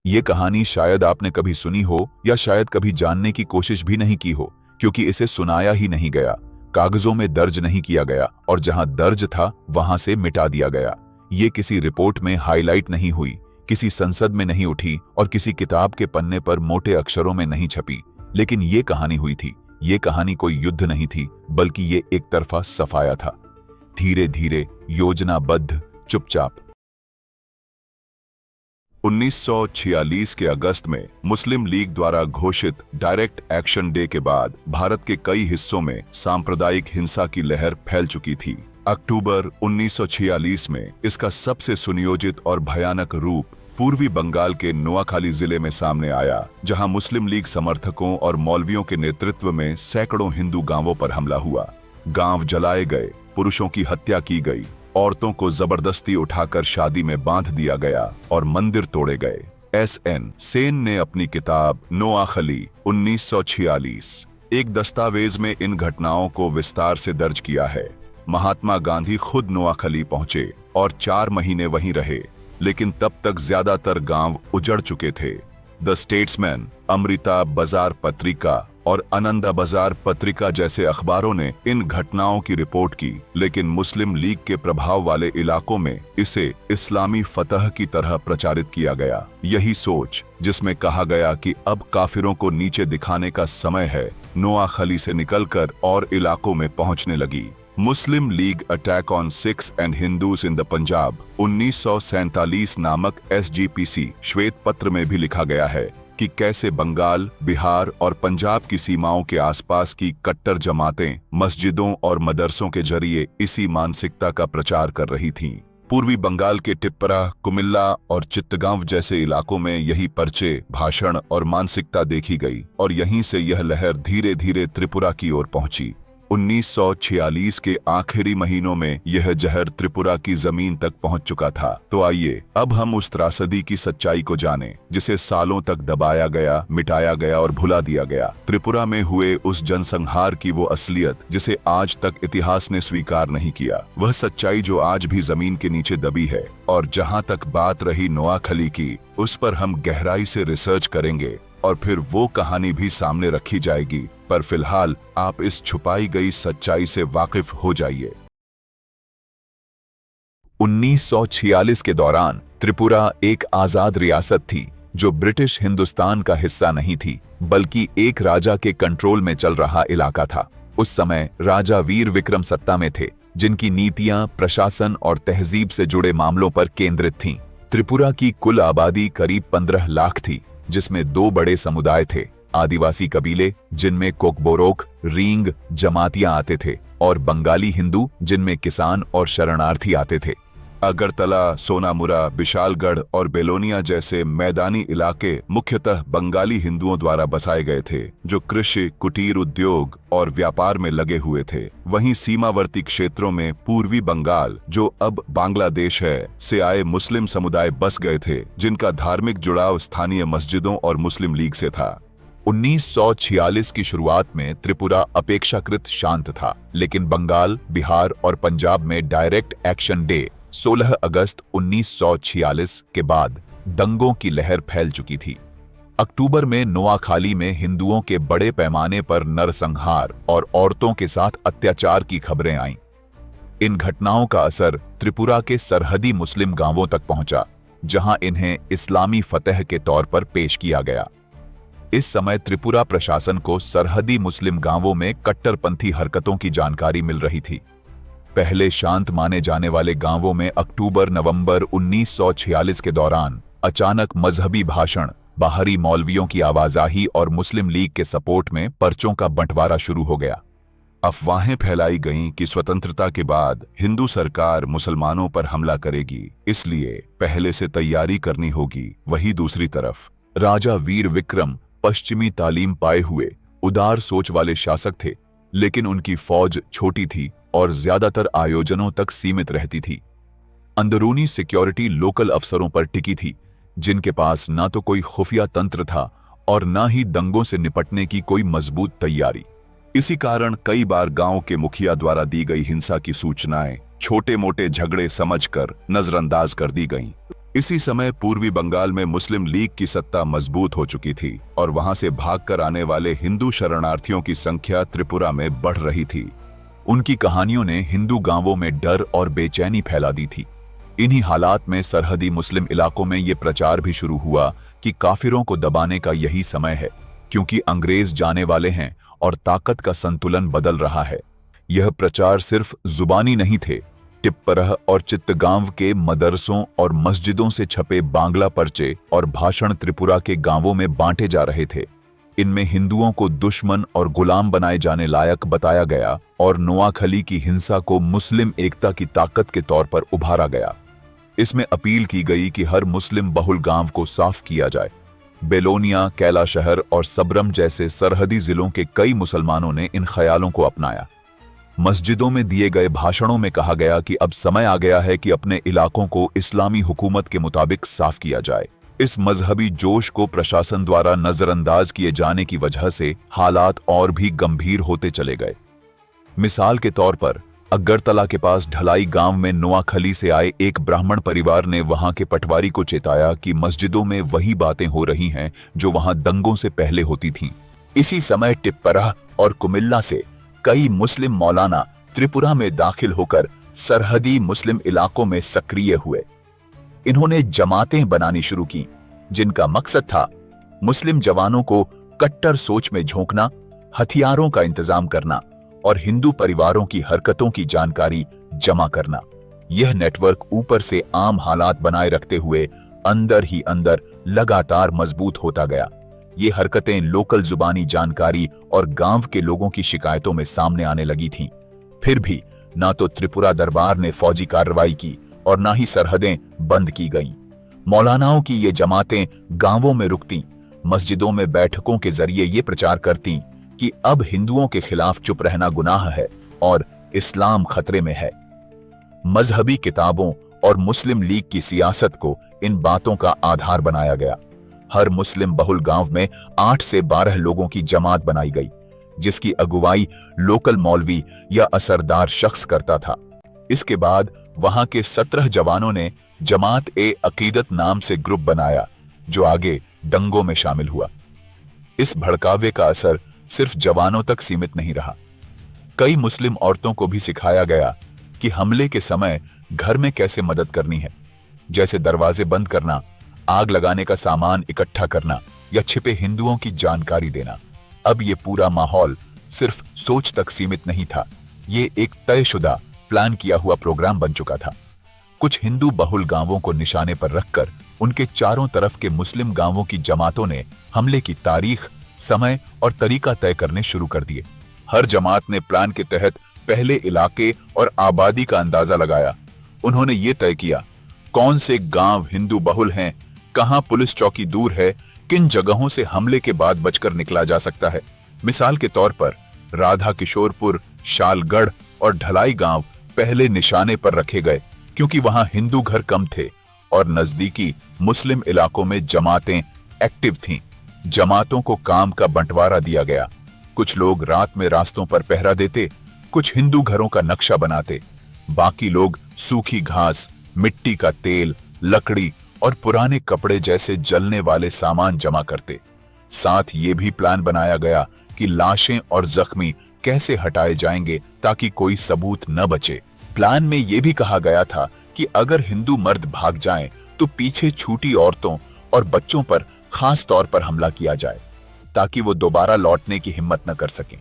ये कहानी शायद आपने कभी सुनी हो या शायद कभी जानने की कोशिश भी नहीं की हो, क्योंकि इसे सुनाया ही नहीं गया, कागजों में दर्ज नहीं किया गया और जहां दर्ज था वहां से मिटा दिया गया। ये किसी रिपोर्ट में हाईलाइट नहीं हुई, किसी संसद में नहीं उठी और किसी किताब के पन्ने पर मोटे अक्षरों में नहीं छपी। लेकिन ये कहानी हुई थी। ये कहानी कोई युद्ध नहीं थी, बल्कि ये एक तरफा सफाया था। धीरे धीरे, योजनाबद्ध, चुपचाप। 1946 के अगस्त में मुस्लिम लीग द्वारा घोषित डायरेक्ट एक्शन डे के बाद भारत के कई हिस्सों में सांप्रदायिक हिंसा की लहर फैल चुकी थी। अक्टूबर 1946 में इसका सबसे सुनियोजित और भयानक रूप पूर्वी बंगाल के नोआखाली जिले में सामने आया, जहां मुस्लिम लीग समर्थकों और मौलवियों के नेतृत्व में सैकड़ों हिंदू गांवों पर हमला हुआ। गांव जलाए गए, पुरुषों की हत्या की गई, औरतों को जबरदस्ती उठाकर शादी में बांध दिया गया और मंदिर तोड़े गए। एस.एन. सेन ने अपनी किताब नोआखली 1946 एक दस्तावेज में इन घटनाओं को विस्तार से दर्ज किया है। महात्मा गांधी खुद नोआखली पहुंचे और 4 महीने वहीं रहे, लेकिन तब तक ज्यादातर गांव उजड़ चुके थे। द स्टेट्समैन, अमृता बाजार पत्रिका और आनंदा बाजार पत्रिका जैसे अखबारों ने इन घटनाओं की रिपोर्ट की, लेकिन मुस्लिम लीग के प्रभाव वाले इलाकों में इसे इस्लामी फतह की तरह प्रचारित किया गया। यही सोच, जिसमें कहा गया कि अब काफिरों को नीचे दिखाने का समय है, नोआखली से निकलकर और इलाकों में पहुंचने लगी। Muslim League attack on Sikhs and Hindus in the Punjab 1947 नामक SGPC श्वेत पत्र में भी लिखा गया है कि कैसे बंगाल, बिहार और पंजाब की सीमाओं के आसपास की कट्टर जमातें मस्जिदों और मदरसों के जरिए इसी मानसिकता का प्रचार कर रही थीं। पूर्वी बंगाल के टिप्परा, कुमिल्ला और चित्तगांव जैसे इलाकों में यही पर्चे, भाषण और मानसिकता देखी गई और यहीं से यह लहर धीरे धीरे त्रिपुरा की ओर पहुंची। 1946 के आखिरी महीनों में यह जहर त्रिपुरा की जमीन तक पहुंच चुका था। तो आइए अब हम उस त्रासदी की सच्चाई को जानें, जिसे सालों तक दबाया गया, मिटाया गया और भुला दिया गया। त्रिपुरा में हुए उस जनसंहार की वो असलियत जिसे आज तक इतिहास ने स्वीकार नहीं किया, वह सच्चाई जो आज भी जमीन के नीचे दबी है। और जहां तक बात रही नोआखली की, उस पर हम गहराई से रिसर्च करेंगे और फिर वो कहानी भी सामने रखी जाएगी। पर फिलहाल आप इस छुपाई गई सच्चाई से वाकिफ हो जाइए। 1946 के दौरान त्रिपुरा एक आजाद रियासत थी, जो ब्रिटिश हिंदुस्तान का हिस्सा नहीं थी, बल्कि एक राजा के कंट्रोल में चल रहा इलाका था। उस समय राजा वीर विक्रम सत्ता में थे, जिनकी नीतियां प्रशासन और तहजीब से जुड़े मामलों पर केंद्रित थीं। त्रिपुरा की कुल आबादी करीब 15 लाख थी, जिसमें 2 बड़े समुदाय थे, आदिवासी कबीले जिनमें कोकबोरोक, रींग जमातियां आते थे, और बंगाली हिंदू जिनमें किसान और शरणार्थी आते थे। अगरतला, सोनामुरा, विशालगढ़ और बेलोनिया जैसे मैदानी इलाके मुख्यतः बंगाली हिंदुओं द्वारा बसाए गए थे, जो कृषि, कुटीर उद्योग और व्यापार में लगे हुए थे। वहीं सीमावर्ती क्षेत्रों में पूर्वी बंगाल, जो अब बांग्लादेश है, से आए मुस्लिम समुदाय बस गए थे, जिनका धार्मिक जुड़ाव स्थानीय मस्जिदों और मुस्लिम लीग से था। 1946 की शुरुआत में त्रिपुरा अपेक्षाकृत शांत था, लेकिन बंगाल, बिहार और पंजाब में डायरेक्ट एक्शन डे 16 अगस्त 1946 के बाद दंगों की लहर फैल चुकी थी। अक्टूबर में नोआखाली में हिंदुओं के बड़े पैमाने पर नरसंहार और औरतों के साथ अत्याचार की खबरें आईं। इन घटनाओं का असर त्रिपुरा के सरहदी मुस्लिम गांवों तक पहुंचा, जहां इन्हें इस्लामी फतह के तौर पर पेश किया गया। इस समय त्रिपुरा प्रशासन को सरहदी मुस्लिम गांवों में कट्टरपंथी हरकतों की जानकारी मिल रही थी। पहले शांत माने जाने वाले गांवों में अक्टूबर-नवंबर 1946 के दौरान अचानक मजहबी भाषण, बाहरी मौलवियों की आवाजाही और मुस्लिम लीग के सपोर्ट में पर्चों का बंटवारा शुरू हो गया। अफवाहें फैलाई गईं कि स्वतंत्रता के बाद हिंदू सरकार मुसलमानों पर हमला करेगी, इसलिए पहले से तैयारी करनी होगी। वहीं दूसरी तरफ राजा वीर विक्रम पश्चिमी तालीम पाए हुए उदार सोच वाले शासक थे, लेकिन उनकी फौज छोटी थी और ज्यादातर आयोजनों तक सीमित रहती थी। अंदरूनी सिक्योरिटी लोकल अफसरों पर टिकी थी, जिनके पास ना तो कोई खुफिया तंत्र था और ना ही दंगों से निपटने की कोई मजबूत तैयारी। इसी कारण कई बार गांव के मुखिया द्वारा दी गई हिंसा की सूचनाएं छोटे मोटे झगड़े समझकर नजरअंदाज कर दी गईं। इसी समय पूर्वी बंगाल में मुस्लिम लीग की सत्ता मजबूत हो चुकी थी और वहां से भागकर आने वाले हिंदू शरणार्थियों की संख्या त्रिपुरा में बढ़ रही थी। उनकी कहानियों ने हिंदू गांवों में डर और बेचैनी फैला दी थी। इन्हीं हालात में सरहदी मुस्लिम इलाकों में यह प्रचार भी शुरू हुआ कि काफिरों को दबाने का यही समय है, क्योंकि अंग्रेज जाने वाले हैं और ताकत का संतुलन बदल रहा है। यह प्रचार सिर्फ जुबानी नहीं थे। टिप्परह और चित्तगांव के मदरसों और मस्जिदों से छपे बांग्ला पर्चे और भाषण त्रिपुरा के गांवों में बांटे जा रहे थे। इनमें हिंदुओं को दुश्मन और गुलाम बनाए जाने लायक बताया गया और नोआखली की हिंसा को मुस्लिम एकता की ताकत के तौर पर उभारा गया। इसमें अपील की गई कि हर मुस्लिम बहुल गांव को साफ किया जाए। बेलोनिया, कैलाशहर और सबरम जैसे सरहदी जिलों के कई मुसलमानों ने इन ख्यालों को अपनाया। मस्जिदों में दिए गए भाषणों में कहा गया कि अब समय आ गया है कि अपने इलाकों को इस्लामी हुकूमत के मुताबिक साफ किया जाए। इस मजहबी जोश को प्रशासन द्वारा नजरअंदाज किए जाने की वजह से हालात और भी गंभीर होते चले गए। मिसाल के तौर पर अगरतला के पास ढलाई गांव में नोआखली से आए एक ब्राह्मण परिवार ने वहां के पटवारी को चेताया कि मस्जिदों में वही बातें हो रही हैं जो वहां दंगों से पहले होती थीं। इसी समय टिप्परह और कुमिल्ला से कई मुस्लिम मौलाना त्रिपुरा में दाखिल होकर सरहदी मुस्लिम इलाकों में सक्रिय हुए। इन्होंने जमातें बनानी शुरू की, जिनका मकसद था मुस्लिम जवानों को कट्टर सोच में झोंकना, हथियारों का इंतजाम करना और हिंदू परिवारों की हरकतों की जानकारी जमा करना। यह नेटवर्क ऊपर से आम हालात बनाए रखते हुए अंदर ही अंदर लगातार मजबूत होता गया। ये हरकतें लोकल जुबानी जानकारी और गांव के लोगों की शिकायतों में सामने आने लगी थीं। फिर भी ना तो त्रिपुरा दरबार ने फौजी कार्रवाई की और ना ही सरहदें बंद की गईं। मौलानाओं की ये जमातें गांवों में रुकती, मस्जिदों में बैठकों के जरिए ये प्रचार करती कि अब हिंदुओं के खिलाफ चुप रहना गुनाह है और इस्लाम खतरे में है। मजहबी किताबों और मुस्लिम लीग की सियासत को इन बातों का आधार बनाया गया। हर मुस्लिम बहुल गांव में 8 से 12 लोगों की जमात बनाई गई, जिसकी अगुवाई लोकल मौलवी या असरदार शख्स करता था। इसके बाद वहां के 17 जवानों ने जमात ए अकीदत नाम से ग्रुप बनाया, जो आगे दंगों में शामिल हुआ। इस भड़कावे का असर सिर्फ जवानों तक सीमित नहीं रहा। कई मुस्लिम औरतों को भी सिखाया गया कि हमले के समय घर में कैसे मदद करनी है, जैसे दरवाजे बंद करना, आग लगाने का सामान इकट्ठा करना या छिपे हिंदुओं की जानकारी देना। अब ये पूरा माहौल सिर्फ सोच तक सीमित नहीं था, ये एक तयशुदा प्लान किया हुआ प्रोग्राम बन चुका था। कुछ हिंदू बहुल गांवों को निशाने पर रखकर उनके चारों तरफ के मुस्लिम गांवों की जमातों ने हमले की तारीख, समय और तरीका तय करने शुरू कर दिए। हर जमात ने प्लान के तहत पहले इलाके और आबादी का अंदाजा लगाया। उन्होंने ये तय किया कौन से गांव हिंदू बहुल हैं, कहां पुलिस चौकी दूर है, किन जगहों से हमले के बाद बचकर निकला जा सकता है। मिसाल के तौर पर राधा किशोरपुर, शालगढ़ और ढलाई गांव पहले निशाने पर रखे गए, क्योंकि वहां हिंदू घर कम थे और नजदीकी मुस्लिम इलाकों में जमातें एक्टिव थीं। जमातों को काम का बंटवारा दिया गया। कुछ लोग रात में रास्तों पर पहरा देते, कुछ हिंदू घरों का नक्शा बनाते, बाकी लोग सूखी घास, मिट्टी का तेल, लकड़ी और पुराने कपड़े जैसे जलने वाले सामान जमा करते। साथ ये भी प्लान बनाया गया कि लाशें और जख्मी कैसे हटाए जाएंगे ताकि कोई सबूत न बचे। प्लान में यह भी कहा गया था कि अगर हिंदू मर्द भाग जाएं, तो पीछे छूटी औरतों और बच्चों पर खास तौर पर हमला किया जाए, ताकि वो दोबारा लौटने की हिम्मत न कर सकें।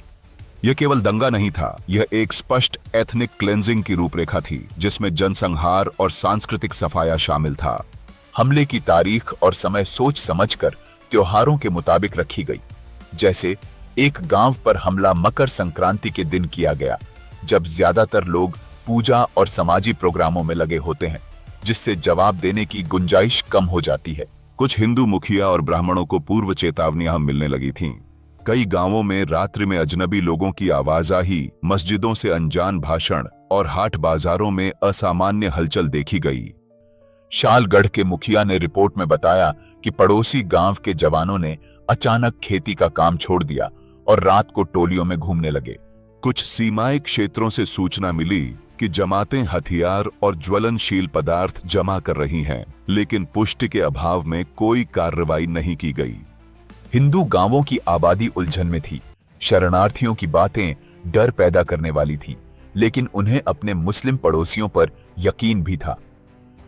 यह केवल दंगा नहीं था, यह एक स्पष्ट एथनिक क्लेंजिंग की रूपरेखा थी, जिसमें जनसंहार और सांस्कृतिक सफाया शामिल था। हमले की तारीख और समय सोच समझकर त्योहारों के मुताबिक रखी गई। जैसे एक गांव पर हमला मकर संक्रांति के दिन किया गया, जब ज्यादातर लोग पूजा और समाजी प्रोग्रामों में लगे होते हैं, जिससे जवाब देने की गुंजाइश कम हो जाती है। कुछ हिंदू मुखिया और ब्राह्मणों को पूर्व चेतावनियां मिलने लगी थीं। कई गांवों में रात्रि में अजनबी लोगों की आवाजाही, मस्जिदों से अनजान भाषण और हाट बाजारों में असामान्य हलचल देखी गई। शालगढ़ के मुखिया ने रिपोर्ट में बताया कि पड़ोसी गांव के जवानों ने अचानक खेती का काम छोड़ दिया और रात को टोलियों में घूमने लगे। कुछ सीमाई क्षेत्रों से सूचना मिली कि जमातें हथियार और ज्वलनशील पदार्थ जमा कर रही हैं, लेकिन पुष्टि के अभाव में कोई कार्रवाई नहीं की गई। हिंदू गांवों की आबादी उलझन में थी। शरणार्थियों की बातें डर पैदा करने वाली थी, लेकिन उन्हें अपने मुस्लिम पड़ोसियों पर यकीन भी था।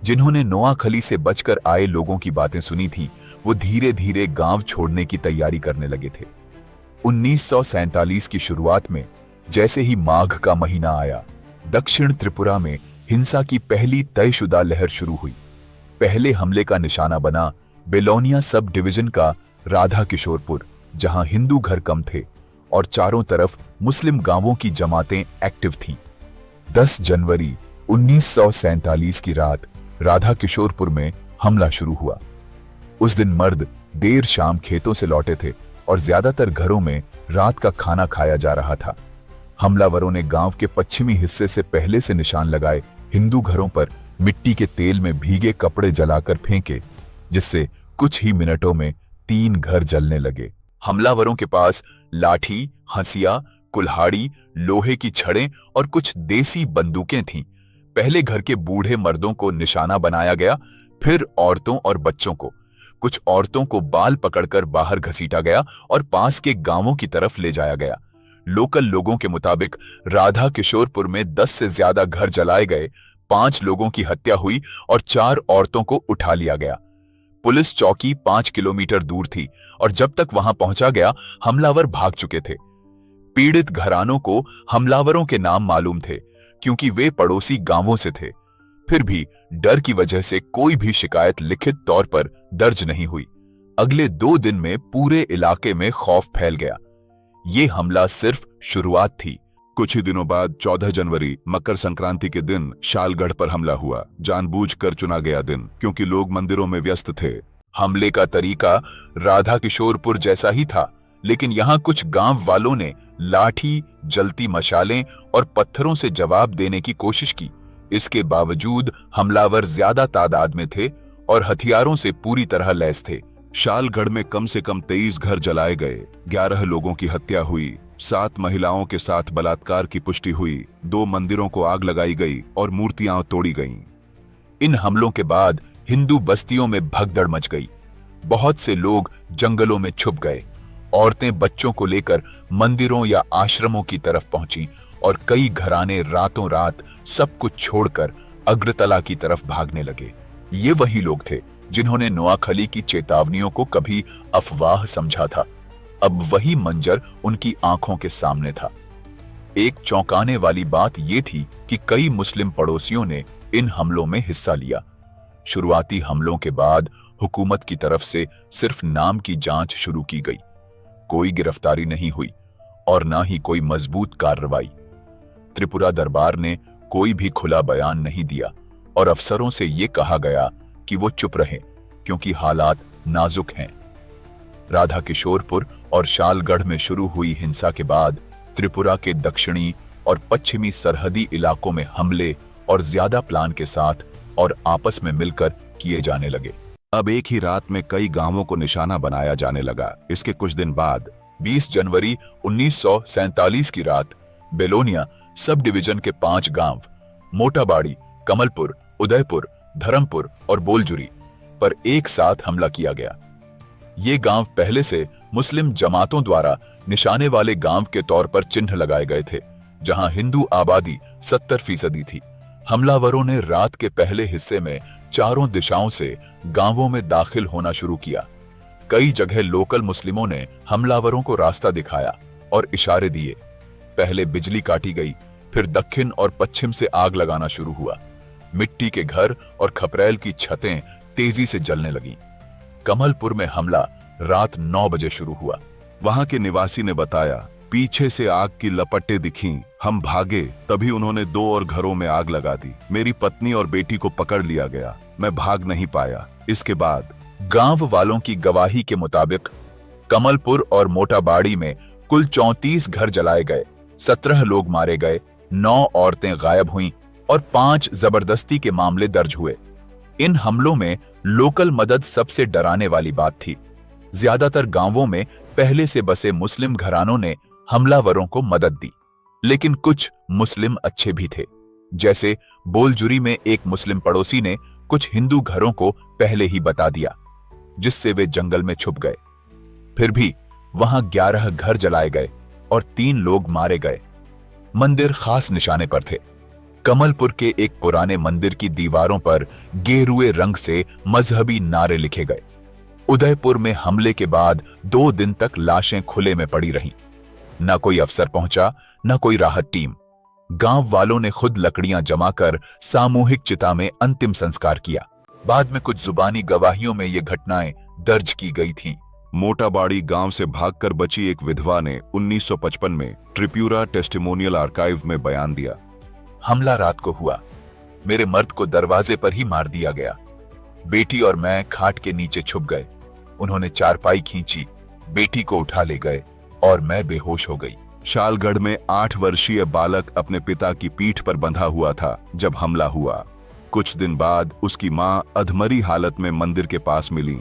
जिन्होंने नोआखली से बचकर आए लोगों की बातें सुनी थी, वो धीरे धीरे गांव छोड़ने की तैयारी करने लगे थे। 1947 की शुरुआत में जैसे ही माघ का महीना आया, दक्षिण त्रिपुरा में हिंसा की पहली तयशुदा लहर शुरू हुई। पहले हमले का निशाना बना बेलोनिया सब डिवीजन का राधा किशोरपुर, जहां हिंदू घर कम थे और चारों तरफ मुस्लिम गांवों की जमातें एक्टिव थीं। 10 जनवरी 1947 की रात राधा किशोरपुर में हमला शुरू हुआ। उस दिन मर्द देर शाम खेतों से लौटे थे और ज्यादातर घरों में रात का खाना खाया जा रहा था। हमलावरों ने गांव के पश्चिमी हिस्से से पहले से निशान लगाए हिंदू घरों पर मिट्टी के तेल में भीगे कपड़े जलाकर फेंके, जिससे कुछ ही मिनटों में 3 घर जलने लगे। हमलावरों के पास लाठी, हंसिया, कुल्हाड़ी, लोहे की छड़ें और कुछ देसी बंदूकें थीं। पहले घर के बूढ़े मर्दों को निशाना बनाया गया, फिर औरतों और बच्चों को। कुछ औरतों को बाल पकड़कर बाहर घसीटा गया और पास के गांवों की तरफ ले जाया गया। लोकल लोगों के मुताबिक राधा किशोरपुर में 10 से ज्यादा घर जलाए गए, 5 लोगों की हत्या हुई और 4 औरतों को उठा लिया गया। पुलिस चौकी 5 किलोमीटर दूर थी और जब तक वहां पहुंचा गया, हमलावर भाग चुके थे। पीड़ित घरानों को हमलावरों के नाम मालूम थे, क्योंकि वे पड़ोसी गांवों से थे। फिर भी डर की वजह से कोई भी शिकायत लिखित तौर पर दर्ज नहीं हुई। अगले 2 दिन में पूरे इलाके में खौफ फैल गया। ये हमला सिर्फ शुरुआत थी। कुछ ही दिनों बाद 14 जनवरी मकर संक्रांति के दिन शालगढ़ पर हमला हुआ। जानबूझकर चुना गया दिन, क्योंकि लोग मंदिरों में व्यस्त थे। हमले का तरीका राधा किशोरपुर जैसा ही था, लेकिन यहां कुछ गांव वालों ने लाठी, जलती मशालें और पत्थरों से जवाब देने की कोशिश की। इसके बावजूद हमलावर ज्यादा तादाद में थे और हथियारों से पूरी तरह लैस थे। शालगढ़ में कम से कम 23 घर जलाए गए, 11 लोगों की हत्या हुई, 7 महिलाओं के साथ बलात्कार की पुष्टि हुई, 2 मंदिरों को आग लगाई गई और मूर्तियां तोड़ी गईं। इन हमलों के बाद हिंदू बस्तियों में भगदड़ मच गई। बहुत से लोग जंगलों में छुप गए। औरतें बच्चों को लेकर मंदिरों या आश्रमों की तरफ पहुंची और कई घराने रातों रात सब कुछ छोड़कर अग्रतला की तरफ भागने लगे। ये वही लोग थे जिन्होंने नोआखली की चेतावनियों को कभी अफवाह समझा था। अब वही मंजर उनकी आंखों के सामने था। एक चौंकाने वाली बात यह थी कि कई मुस्लिम पड़ोसियों ने इन हमलों में हिस्सा लिया। शुरुआती हमलों के बाद हुकूमत की तरफ से सिर्फ नाम की जांच शुरू की गई। कोई गिरफ्तारी नहीं हुई और ना ही कोई मजबूत कार्रवाई। त्रिपुरा दरबार ने कोई भी खुला बयान नहीं दिया और अफसरों से यह कहा गया कि वो चुप रहें, क्योंकि हालात नाजुक हैं। राधा किशोरपुर और शालगढ़ में शुरू हुई हिंसा के बाद त्रिपुरा के दक्षिणी और पश्चिमी सरहदी इलाकों में हमले और ज्यादा प्लान के साथ और आपस में मिलकर किए जाने लगे। अब एक ही रात में कई गांवों को निशाना बनाया जाने लगा। इसके कुछ दिन बाद 20 जनवरी 1947 की रात बेलोनिया सब डिवीजन के 5 गांव मोटाबाड़ी, कमलपुर, उदयपुर, धर्मपुर और बोलजुरी पर एक साथ हमला किया गया। ये गांव पहले से मुस्लिम जमातों द्वारा निशाने वाले गांव के तौर पर चिन्ह लगाए गए थे, जहां हिंदू आबादी 70% थी। हमलावरों ने रात के पहले हिस्से में चारों दिशाओं से गांवों में दाखिल होना शुरू किया। कई जगह लोकल मुस्लिमों ने हमलावरों को रास्ता दिखाया और इशारे दिए। पहले बिजली काटी गई, फिर दक्षिण और पश्चिम से आग लगाना शुरू हुआ। मिट्टी के घर और खपरेल की छतें तेजी से जलने लगीं। कमलपुर में हमला रात 9 बजे शुरू हुआ। वहां के निवासी ने बताया, पीछे से आग की लपटें दिखीं, हम भागे, तभी उन्होंने 2 और घरों में आग लगा दी। मेरी पत्नी और बेटी को पकड़ लिया गया, मैं भाग नहीं पाया। इसके बाद गांव वालों की गवाही के मुताबिक कमलपुर और मोटाबाड़ी में कुल 34 घर जलाए गए, 17 लोग मारे गए, 9 औरतें गायब हुईं और 5 जबरदस्ती के मामले दर्ज हुए। इन हमलों में लोकल मदद सबसे डराने वाली बात थी। ज्यादातर गांवों में पहले से बसे मुस्लिम घरानों ने हमलावरों को मदद दी, लेकिन कुछ मुस्लिम अच्छे भी थे। जैसे बोलजुरी में एक मुस्लिम पड़ोसी ने कुछ हिंदू घरों को पहले ही बता दिया, जिससे वे जंगल में छुप गए। फिर भी वहां 11 घर जलाए गए और 3 लोग मारे गए। मंदिर खास निशाने पर थे। कमलपुर के एक पुराने मंदिर की दीवारों पर गेरुए रंग से मजहबी नारे लिखे गए। उदयपुर में हमले के बाद 2 दिन तक लाशें खुले में पड़ी रहीं। न कोई अफसर पहुंचा, न कोई राहत टीम। गांव वालों ने खुद लकड़ियां जमाकर सामूहिक चिता में अंतिम संस्कार किया। बाद में कुछ जुबानी गवाहियों में ये घटनाएं दर्ज की गई थीं। मोटाबाड़ी गांव से भागकर बची एक विधवा ने 1955 में त्रिपुरा टेस्टिमोनियल आर्काइव में बयान दिया। हमला रात को हुआ। मेरे मर्द को दरवाजे पर ही मार दिया गया। बेटी और मैं खाट के नीचे छुप गए। उन्होंने चारपाई खींची, बेटी को उठा ले गए और मैं बेहोश हो गई। शालगढ़ में 8 वर्षीय बालक अपने पिता की पीठ पर बंधा हुआ था जब हमला हुआ। कुछ दिन बाद उसकी मां अधमरी हालत में मंदिर के पास मिली।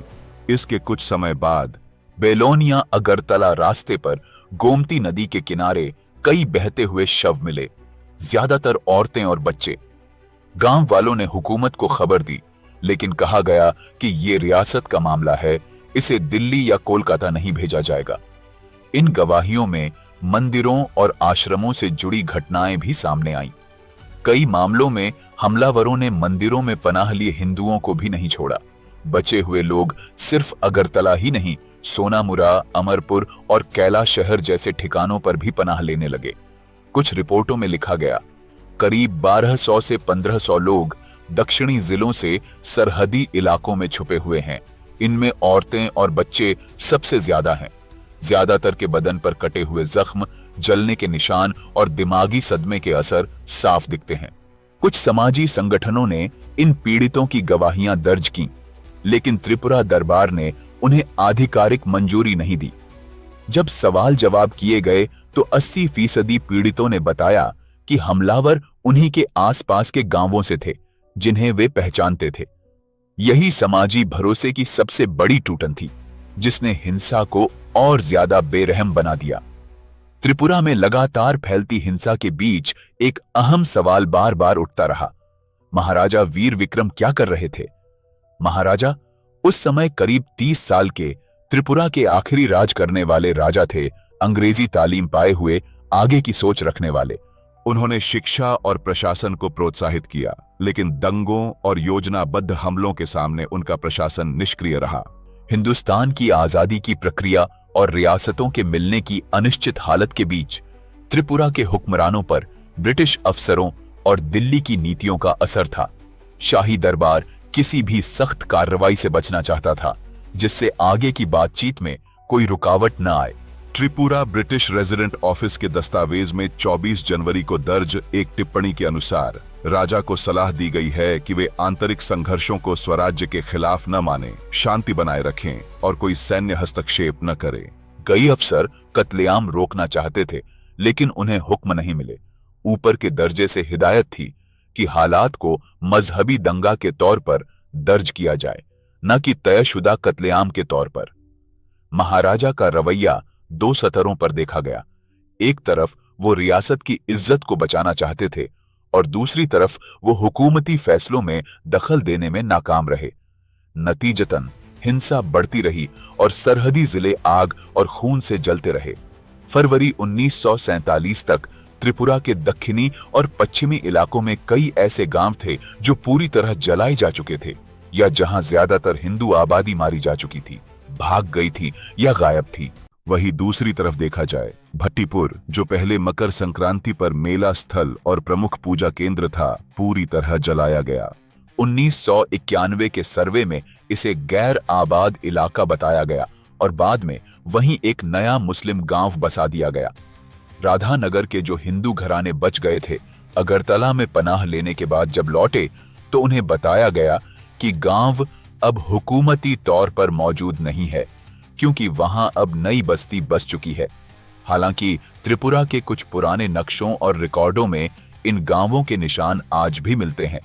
इसके कुछ समय बाद बेलोनिया अगरतला रास्ते पर गोमती नदी के किनारे कई बहते हुए शव मिले, ज्यादातर औरतें और बच्चे। गांव वालों ने हुकूमत को खबर दी, लेकिन कहा गया कि ये रियासत का मामला है, इसे दिल्ली या कोलकाता नहीं भेजा जाएगा। इन गवाहियों में मंदिरों और आश्रमों से जुड़ी घटनाएं भी सामने आईं। कई मामलों में हमलावरों ने मंदिरों में पनाह लिए हिंदुओं को भी नहीं छोड़ा। बचे हुए लोग सिर्फ अगरतला ही नहीं, सोनामुरा, अमरपुर और कैलाश शहर जैसे ठिकानों पर भी पनाह लेने लगे। कुछ रिपोर्टों में लिखा गया, करीब 1200 से 1500 लोग दक्षिणी जिलों से सरहदी इलाकों में छुपे हुए हैं। इनमें औरतें और बच्चे सबसे ज्यादा हैं। ज्यादातर के बदन पर कटे हुए जख्म, जलने के निशान और दिमागी सदमे के असर साफ दिखते हैं। कुछ समाजी संगठनों ने इन पीड़ितों की गवाहियां दर्ज की, लेकिन त्रिपुरा दरबार ने उन्हें आधिकारिक मंजूरी नहीं दी। जब सवाल जवाब किए गए तो 80% पीड़ितों ने बताया कि हमलावर उन्हीं के आसपास के गांवों से थे, जिन्हें वे पहचानते थे। यही समाजी भरोसे की सबसे बड़ी टूटन थी, जिसने हिंसा को और ज्यादा बेरहम बना दिया। त्रिपुरा में लगातार फैलती हिंसा के बीच एक अहम सवाल बार बार उठता रहा, महाराजा वीर विक्रम क्या कर रहे थे? महाराजा उस समय करीब 30 साल के त्रिपुरा के आखिरी राज करने वाले राजा थे, अंग्रेजी तालीम पाए हुए, आगे की सोच रखने वाले। उन्होंने शिक्षा और प्रशासन को प्रोत्साहित किया, लेकिन दंगों और योजनाबद्ध हमलों के सामने उनका प्रशासन निष्क्रिय रहा। हिंदुस्तान की आजादी की प्रक्रिया और रियासतों के मिलने की अनिश्चित हालत के बीच त्रिपुरा के हुक्मरानों पर ब्रिटिश अफसरों और दिल्ली की नीतियों का असर था। शाही दरबार किसी भी सख्त कार्रवाई से बचना चाहता था, जिससे आगे की बातचीत में कोई रुकावट न आए। त्रिपुरा ब्रिटिश रेजिडेंट ऑफिस के दस्तावेज में 24 जनवरी को दर्ज एक टिप्पणी के अनुसार राजा को सलाह दी गई है कि वे आंतरिक संघर्षों को स्वराज्य के खिलाफ न माने, शांति बनाए रखें और कोई सैन्य हस्तक्षेप न करें। कई अफसर कत्लेआम रोकना चाहते थे, लेकिन उन्हें हुक्म नहीं मिले। ऊपर के दर्जे से हिदायत थी कि हालात को मजहबी दंगा के तौर पर दर्ज किया जाए, न कि तयशुदा कत्लेआम के तौर पर। महाराजा का रवैया 2 स्तरों पर देखा गया। एक तरफ वो रियासत की इज्जत को बचाना चाहते थे और दूसरी तरफ वो हुकूमती फैसलों में दखल देने में नाकाम रहे। नतीजतन हिंसा बढ़ती रही और सरहदी जिले आग और खून से जलते रहे। फरवरी 1947 तक त्रिपुरा के दक्षिणी और पश्चिमी इलाकों में कई ऐसे गांव थे जो पूरी तरह जलाए जा चुके थे, या जहां ज्यादातर हिंदू आबादी मारी जा चुकी थी, भाग गई थी या गायब थी। वहीं दूसरी तरफ देखा जाए, भट्टीपुर, जो पहले मकर संक्रांति पर मेला स्थल और प्रमुख पूजा केंद्र था, पूरी तरह जलाया गया। 1991 के सर्वे में इसे गैर आबाद इलाका बताया गया और बाद में वहीं एक नया मुस्लिम गांव बसा दिया गया। राधानगर के जो हिंदू घराने बच गए थे, अगरतला में पनाह लेने के बाद जब लौटे तो उन्हें बताया गया कि गांव अब हुकूमती तौर पर मौजूद नहीं है, क्योंकि वहां अब नई बस्ती बस चुकी है। हालांकि त्रिपुरा के कुछ पुराने नक्शों और रिकॉर्डों में इन गांवों के निशान आज भी मिलते हैं,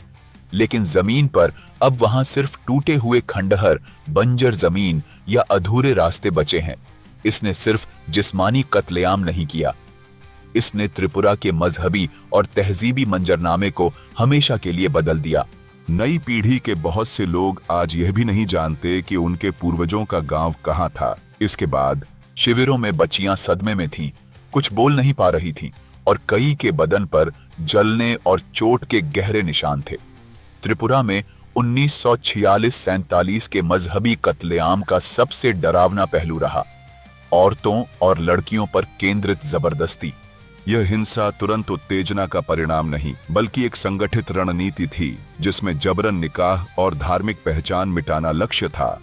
लेकिन जमीन पर अब वहां सिर्फ टूटे हुए खंडहर, बंजर जमीन या अधूरे रास्ते बचे हैं। इसने सिर्फ जिस्मानी कत्लेआम नहीं किया, इसने त्रिपुरा के मजहबी और तहजीबी मंजरनामे को हमेशा के लिए बदल दिया। नई पीढ़ी के बहुत से लोग आज यह भी नहीं जानते कि उनके पूर्वजों का गांव कहाँ था। इसके बाद शिविरों में बच्चियां सदमे में थीं, कुछ बोल नहीं पा रही थीं और कई के बदन पर जलने और चोट के गहरे निशान थे। त्रिपुरा में 1946-47 के मजहबी कत्लेआम का सबसे डरावना पहलू रहा औरतों और लड़कियों पर केंद्रित जबरदस्ती। यह हिंसा तुरंत उत्तेजना का परिणाम नहीं, बल्कि एक संगठित रणनीति थी जिसमें जबरन निकाह और धार्मिक पहचान मिटाना लक्ष्य था।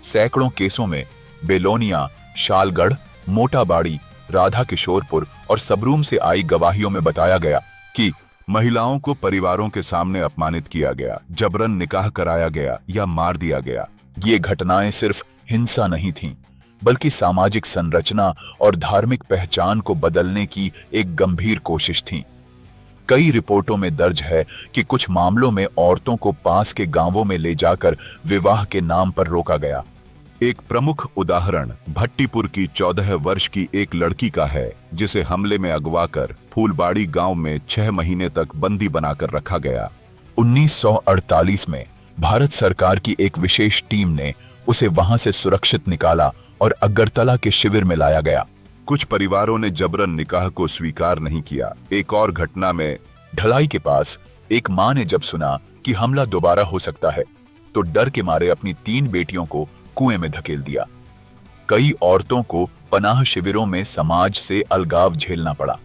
सैकड़ों केसों में बेलोनिया, शालगढ़, मोटाबाड़ी, राधा किशोरपुर और सबरूम से आई गवाहियों में बताया गया कि महिलाओं को परिवारों के सामने अपमानित किया गया, जबरन निकाह कराया गया या मार दिया गया। ये घटनाएं सिर्फ हिंसा नहीं थीं, बल्कि सामाजिक संरचना और धार्मिक पहचान को बदलने की एक गंभीर कोशिश थी। कई रिपोर्टों में दर्ज है कि कुछ मामलों में औरतों को पास के गांवों में ले जाकर विवाह के नाम पर रोका गया। एक प्रमुख उदाहरण भट्टीपुर की 14 वर्ष की एक लड़की का है, जिसे हमले में अगवा कर फूलबाड़ी गांव में 6 महीने तक बंदी बनाकर रखा गया। 1948 में भारत सरकार की एक विशेष टीम ने उसे वहां से सुरक्षित निकाला और अगरतला के शिविर में लाया गया। कुछ परिवारों ने जबरन निकाह को स्वीकार नहीं किया। एक और घटना में ढलाई के पास एक मां ने जब सुना कि हमला दोबारा हो सकता है, तो डर के मारे अपनी 3 बेटियों को कुएं में धकेल दिया। कई औरतों को पनाह शिविरों में समाज से अलगाव झेलना पड़ा।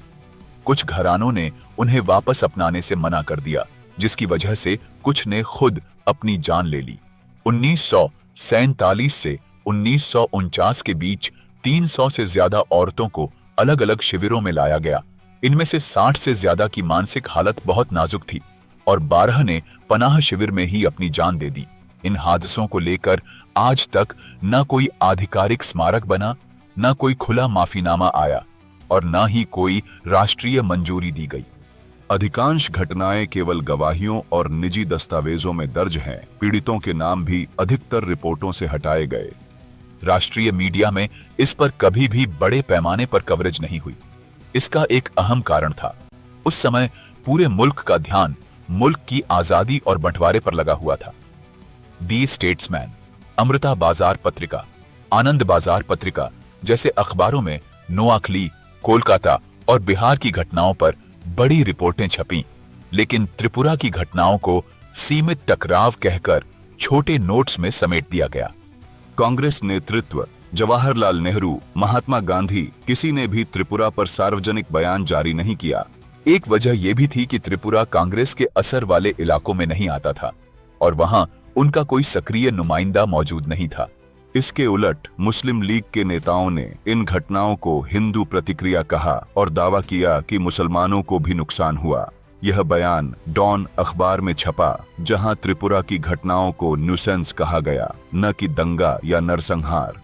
कुछ घरानों ने उन्हें वापस अपनाने से मना कर दिया, जिसकी वजह से कुछ ने खुद अपनी जान ले ली। 1947 से 1949 के बीच 300 से ज्यादा औरतों को अलग अलग शिविरों में लाया गया। इनमें से 60 से ज्यादा की मानसिक हालत बहुत नाजुक थी और 12 ने पनाह शिविर में ही अपनी जान दे दी। इन हादसों को लेकर आज तक न कोई आधिकारिक स्मारक बना, न कोई खुला माफीनामा आया और न ही कोई राष्ट्रीय मंजूरी दी गई। अधिकांश घटनाएं केवल गवाहियों और निजी दस्तावेजों में दर्ज हैं। पीड़ितों के नाम भी अधिकतर रिपोर्टों से हटाए गए। राष्ट्रीय मीडिया में इस पर कभी भी बड़े पैमाने पर कवरेज नहीं हुई। इसका एक अहम कारण था, उस समय पूरे मुल्क का ध्यान मुल्क की आजादी और बंटवारे पर लगा हुआ था। दी स्टेट्समैन, अमृता बाजार पत्रिका, आनंद बाजार पत्रिका जैसे अखबारों में नोआखली, कोलकाता और बिहार की घटनाओं पर बड़ी रिपोर्टें छपीं, लेकिन त्रिपुरा की घटनाओं को सीमित टकराव कहकर छोटे नोट्स में समेट दिया गया। कांग्रेस नेतृत्व, जवाहरलाल नेहरू, महात्मा गांधी, किसी ने भी त्रिपुरा पर सार्वजनिक बयान जारी नहीं किया। एक वजह यह भी थी कि त्रिपुरा कांग्रेस के असर वाले इलाकों में नहीं आता था और वहां उनका कोई सक्रिय नुमाइंदा मौजूद नहीं था। इसके उलट मुस्लिम लीग के नेताओं ने इन घटनाओं को हिंदू प्रतिक्रिया कहा और दावा किया कि मुसलमानों को भी नुकसान हुआ। यह बयान डॉन अखबार में छपा, जहां त्रिपुरा की घटनाओं को न्यूसेंस कहा गया, न कि दंगा या नरसंहार।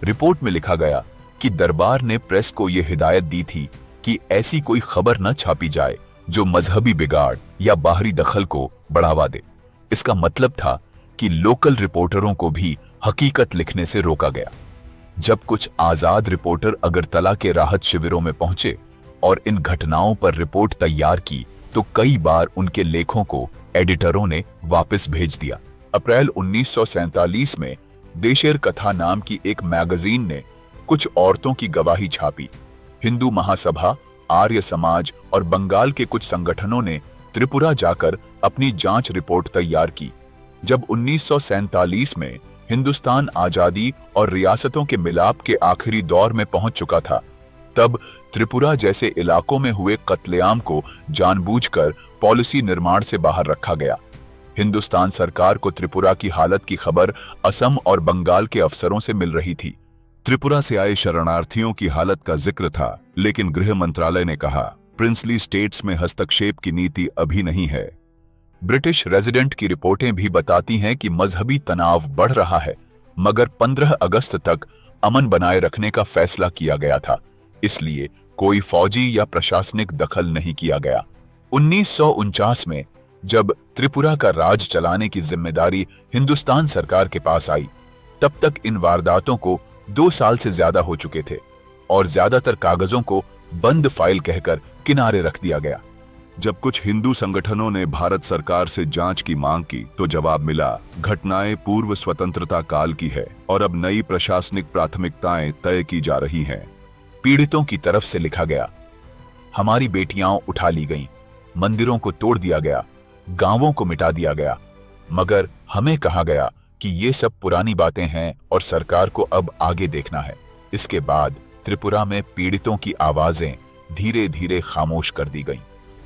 रिपोर्ट में लिखा गया कि दरबार ने प्रेस को यह हिदायत दी थी कि ऐसी कोई खबर न छापी जाए जो मजहबी बिगाड़ या बाहरी दखल को बढ़ावा दे। इसका मतलब था कि लोकल रिपोर्टरों को भी हकीकत लिखने से रोका गया। जब कुछ आजाद रिपोर्टर अगरतला के राहत शिविरों में पहुंचे और इन घटनाओं पर रिपोर्ट तैयार की, तो कई बार उनके लेखों को एडिटरों ने वापस भेज दिया। अप्रैल 1947 में देशेर कथा नाम की एक मैगजीन ने कुछ औरतों की गवाही छापी। हिंदू महासभा, आर्य समाज और बंगाल के कुछ संगठनों ने त्रिपुरा जाकर अपनी जांच रिपोर्ट तैयार की। जब 1947 में हिंदुस्तान आजादी और रियासतों के मिलाप के आखिरी दौर में पहुंच चुका था, तब त्रिपुरा जैसे इलाकों में हुए कत्लेआम को जानबूझकर पॉलिसी निर्माण से बाहर रखा गया। हिंदुस्तान सरकार को त्रिपुरा की हालत की खबर असम और बंगाल के अफसरों से मिल रही थी। त्रिपुरा से आए शरणार्थियों की हालत का जिक्र था, लेकिन गृह मंत्रालय ने कहा, प्रिंसली स्टेट्स में हस्तक्षेप की नीति अभी नहीं है। ब्रिटिश रेजिडेंट की रिपोर्टें भी बताती हैं कि मजहबी तनाव बढ़ रहा है, मगर 15 अगस्त तक अमन बनाए रखने का फैसला किया गया था, इसलिए कोई फौजी या प्रशासनिक दखल नहीं किया गया। 1949 में जब त्रिपुरा का राज चलाने की जिम्मेदारी हिंदुस्तान सरकार के पास आई, तब तक इन वारदातों को 2 साल से ज्यादा हो चुके थे और ज्यादातर कागजों को बंद फाइल कहकर किनारे रख दिया गया। जब कुछ हिंदू संगठनों ने भारत सरकार से जांच की मांग की तो जवाब मिला, घटनाएं पूर्व स्वतंत्रता काल की है और अब नई प्रशासनिक प्राथमिकताएं तय की जा रही हैं। पीड़ितों की तरफ से लिखा गया, हमारी बेटियां उठा ली गईं, मंदिरों को तोड़ दिया गया, गांवों को मिटा दिया गया, मगर हमें कहा गया कि ये सब पुरानी बातें हैं और सरकार को अब आगे देखना है। इसके बाद त्रिपुरा में पीड़ितों की आवाजें धीरे धीरे खामोश कर दी गईं।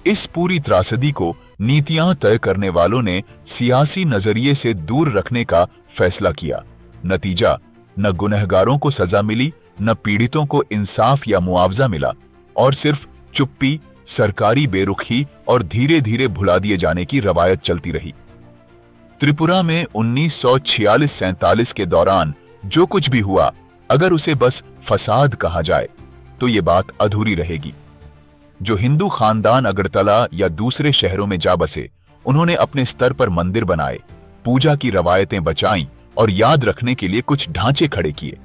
इस पूरी त्रासदी को नीतियां तय करने वालों ने सियासी नजरिए से दूर रखने का फैसला किया। नतीजा, न गुनहगारों को सजा मिली, न पीड़ितों को इंसाफ या मुआवजा मिला, और सिर्फ चुप्पी, सरकारी बेरुखी और धीरे धीरे भुला दिए जाने की रवायत चलती रही। त्रिपुरा में 1946-47 के दौरान जो कुछ भी हुआ, अगर उसे बस फसाद कहा जाए तो ये बात अधूरी रहेगी। जो हिंदू खानदान अगरतला या दूसरे शहरों में जा बसे, उन्होंने अपने स्तर पर मंदिर बनाए, पूजा की रवायतें बचाईं और याद रखने के लिए कुछ ढांचे खड़े किए।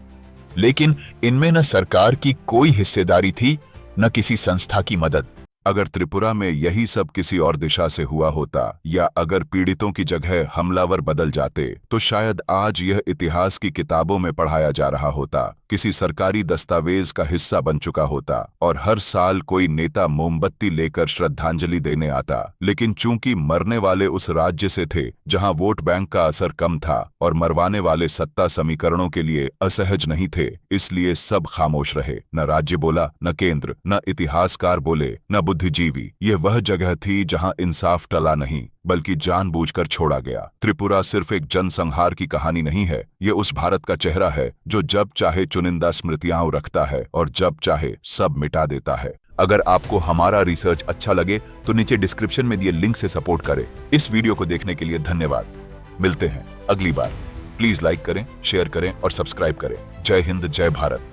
लेकिन इनमें न सरकार की कोई हिस्सेदारी थी, न किसी संस्था की मदद। अगर त्रिपुरा में यही सब किसी और दिशा से हुआ होता या अगर पीड़ितों की जगह हमलावर बदल जाते तो शायद आज यह इतिहास की किताबों में पढ़ाया जा रहा होता, किसी सरकारी दस्तावेज का हिस्सा बन चुका होता और हर साल कोई नेता मोमबत्ती लेकर श्रद्धांजलि देने आता। लेकिन चूंकि मरने वाले उस राज्य से थे जहां वोट बैंक का असर कम था और मरवाने वाले सत्ता समीकरणों के लिए असहज नहीं थे, इसलिए सब खामोश रहे। न राज्य बोला, न केंद्र, न इतिहासकार बोले, न बुद्धिजीवी। यह वह जगह थी जहां इंसाफ टला नहीं बल्कि जानबूझकर छोड़ा गया। त्रिपुरा सिर्फ एक जनसंहार की कहानी नहीं है, ये उस भारत का चेहरा है जो जब चाहे चुनिंदा स्मृतियां रखता है और जब चाहे सब मिटा देता है। अगर आपको हमारा रिसर्च अच्छा लगे तो नीचे डिस्क्रिप्शन में दिए लिंक से सपोर्ट करें। इस वीडियो को देखने के लिए धन्यवाद। मिलते हैं अगली बार। प्लीज लाइक करें, शेयर करें और सब्सक्राइब करें। जय हिंद, जय भारत।